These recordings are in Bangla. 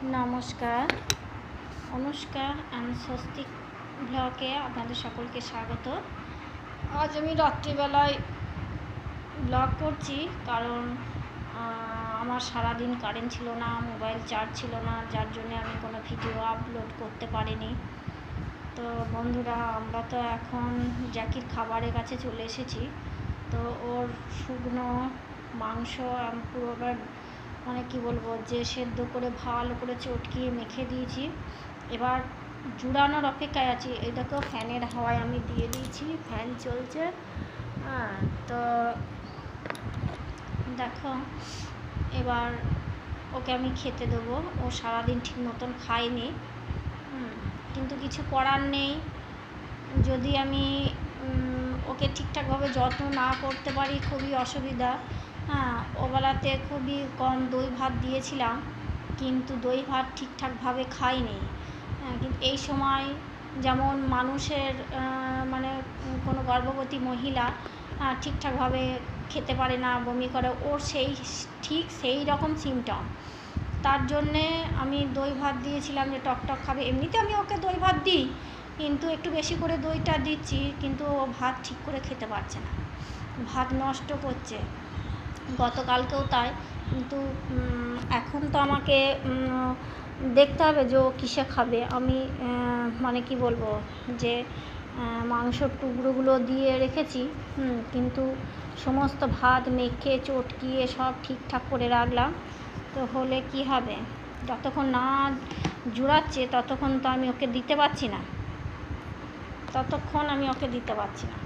নমস্কার, অনুষ্কা অ্যান্ড স্বস্তিক ব্লগে আপনাদের সকলকে স্বাগত। আজ আমি রাত্রিবেলায় ব্লগ করছি কারণ আমার সারাদিন কারেন্ট ছিল না, মোবাইল চার্জ ছিল না, যার জন্য আমি কোনো ভিডিও আপলোড করতে পারিনি। তো বন্ধুরা, আমরা তো এখন জ্যাকির খাবারের কাছে চলে এসেছি। তো ওর শুকনো মাংস পুরোবার মানে কি বলবো, যে সেদ্ধ করে ভালো করে চটকিয়ে মেখে দিয়েছি। এবার জুড়ানোর অপেক্ষায় আছি। এটাকেও ফ্যানের হাওয়ায় আমি দিয়ে দিয়েছি, ফ্যান চলছে। হ্যাঁ, তো দেখো এবার ওকে আমি খেতে দেবো। ও সারাদিন ঠিক মতন খায়নি, কিন্তু কিছু করার নেই। যদি আমি ওকে ঠিকঠাকভাবে যত্ন না করতে পারি খুবই অসুবিধা। হ্যাঁ, ওবেলাতে খুবই কম দই ভাত দিয়েছিলাম, কিন্তু দই ভাত ঠিকঠাকভাবে খাইনি। হ্যাঁ, কিন্তু এই সময় যেমন মানুষের মানে কোনো গর্ভবতী মহিলা ঠিকঠাকভাবে খেতে পারে না, বমি করে, ওর ঠিক সেই রকম সিমটম। তার জন্যে আমি দই ভাত দিয়েছিলাম যে টকটক খাবে। এমনিতে আমি ওকে দই ভাত দিই, কিন্তু একটু বেশি করে দইটা দিচ্ছি, কিন্তু ও ভাত ঠিক করে খেতে পারছে না, ভাত নষ্ট করছে। গতকালকেও তাই। কিন্তু এখন তো আমাকে দেখতে হবে যে ও কিসে খাবে। আমি মানে কি বলবো, যে মাংসর টুকরোগুলো দিয়ে রেখেছি, কিন্তু সমস্ত ভাত মেখে চটকিয়ে সব ঠিকঠাক করে রাখলাম। তো হলে কি হবে, যতক্ষণ না জুড়াচ্ছে ততক্ষণ তো আমি ওকে দিতে পারছি না,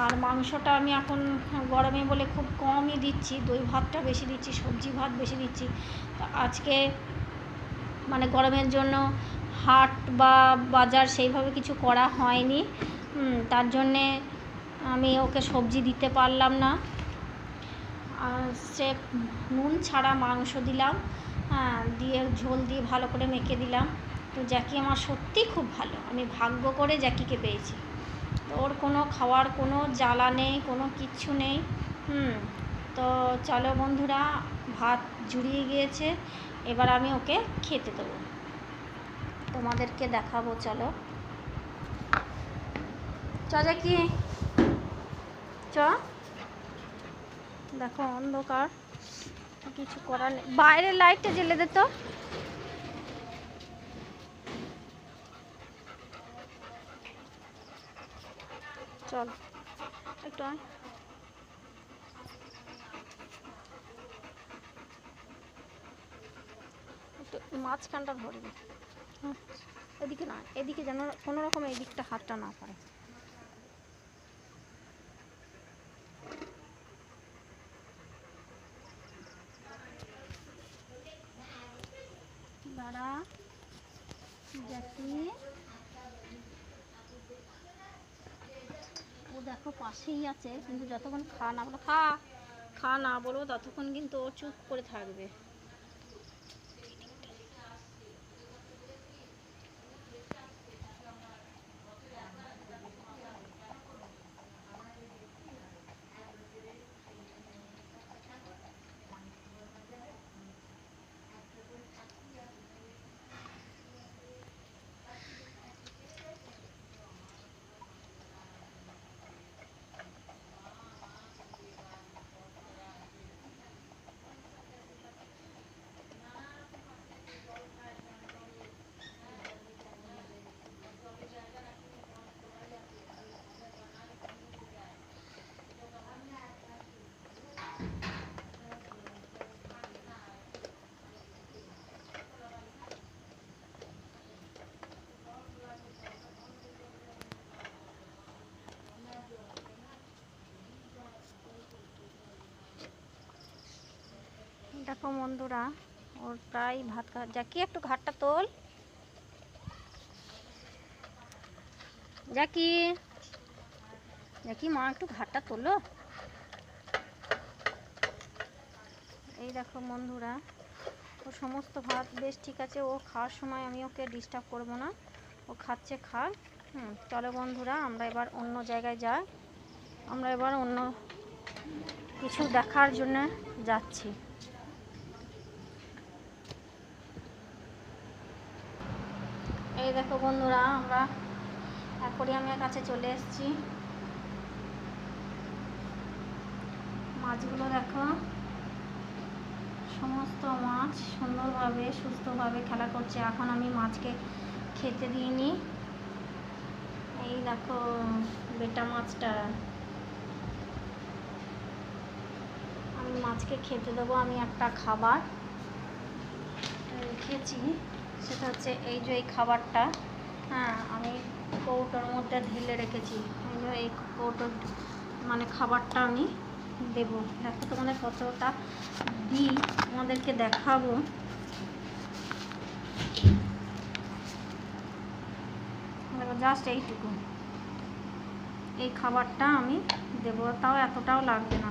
আর মাংসটা আমি এখন গরমে বলে খুব কমই দিচ্ছি, দই ভাতটা বেশি দিচ্ছি, সবজি ভাত বেশি দিচ্ছি। তো আজকে মানে গরমের জন্য হাট বা বাজার সেইভাবে কিছু করা হয়নি, তার জন্যে আমি ওকে সবজি দিতে পারলাম না। সে নুন ছাড়া মাংস দিলাম, দিয়ে ঝোল দিয়ে ভালো করে মেখে দিলাম। তো জ্যাকি আমার সত্যিই খুব ভালো, আমি ভাগ্য করে জ্যাকিকে পেয়েছি। তো ওর কোনো খাওয়ার কোনো জ্বালা নেই, কোনো কিচ্ছু নেই। তো চলো বন্ধুরা, ভাত জুড়িয়ে গিয়েছে, এবার আমি ওকে খেতে দেবো, তোমাদেরকে দেখাবো। চলো জ্যাকি, দেখো অন্ধকার, কিছু করার নেই। বাইরের লাইটটা জ্বেলে দে তো। চল একটু একটু মাঝখানটা ধরবি। এদিকে না, এদিকে যেন কোনো রকম এই দিকটা হাতটা না পারে। দাঁড়া জ্যাকি, ও দেখো পাশেই আছে, কিন্তু যতক্ষণ খা না বলবো ততক্ষণ কিন্তু ও চুপ করে থাকবে। দেখো বন্ধুরা, ওর প্রায় ভাত খাওয়া। জ্যাকি একটু ঘাটটা তোল, জ্যাকি মা একটু ঘাটটা তোলো। এই দেখো বন্ধুরা, ও সমস্ত ভাত বেশ ঠিক আছে। ও খাওয়ার সময় আমি ওকে ডিস্টার্ব করব না, ও খাচ্ছে খাক। চলো বন্ধুরা, আমরা এবার অন্য জায়গায় যাই, আমরা এবার অন্য কিছু দেখার জন্য যাচ্ছি। দেখো বন্ধুরা, আমরা অ্যাকোয়ারিয়ামের কাছে চলে এসেছি। মাছগুলো দেখো, সমস্ত মাছ সুন্দরভাবে সুস্থভাবে খেলা করছে। এখন আমি মাছকে খেতে দিইনি। এই দেখো বেটা মাছটা, আমি মাছকে খেতে দেবো। আমি একটা খাবার রেখেছি, সেটা হচ্ছে এই যে এই খাবারটা, হ্যাঁ, আমি কৌটোর মধ্যে ঢেলে রেখেছি। এই যে এই কৌটোর মানে খাবারটা আমি দেবো। দেখো তোমাদের কতটা দিই তোমাদেরকে দেখাবো। দেখো জাস্ট এইটুকু এই খাবারটা আমি দেবো, তাও এতটাও লাগবে না,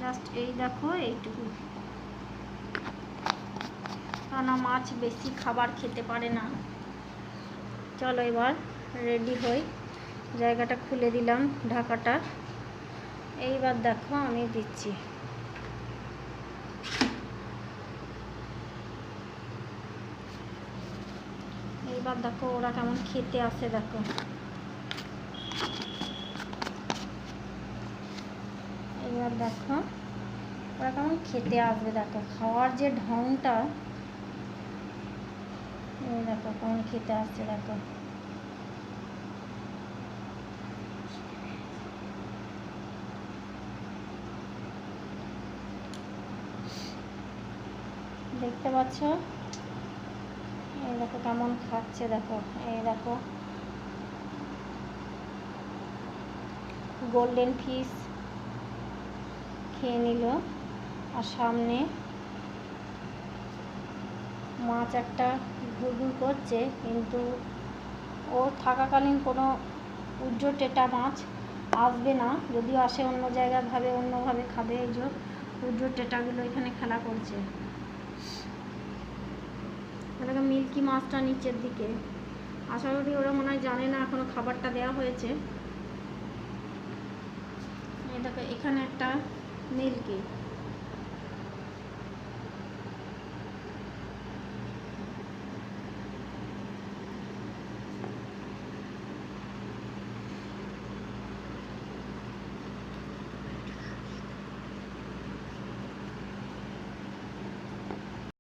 জাস্ট এই দেখো এইটুকু। কারণ মাছ বেশি খাবার খেতে পারে না। চলো এবার রেডি হই। জায়গাটা খুলে দিলাম, ঢাকাটা। এইবার দেখো আমি দিচ্ছি। এইবার দেখো ওরা কেমন খেতে আসে, দেখো এইবার দেখো ওরা কেমন খেতে আসবে। দেখো খাওয়ার যে ঢংটা, এই দেখো কেমন খেতে আসছে। দেখো দেখতে পাচ্ছ, এই দেখো কেমন খাচ্ছে। দেখো এই দেখো গোল্ডেন ফিশ খেয়ে নিল, আর সামনে মাছ একটা ঘুরঘুর করছে, কিন্তু ও থাকাকালীন কোনো উজ্জ্বল টেটা মাছ আসবে না। যদিও আসে অন্য জায়গায় ভাবে অন্যভাবে খাবে। এই যে উজ্জ্বল টেটাগুলো এখানে খেলা করছে। এটাকে মিল্কি মাছটা নিচের দিকে, আশা করি ওরা মনে হয় জানে না এখনো খাবারটা দেওয়া হয়েছে। এই দেখো এখানে একটা মিল্কি,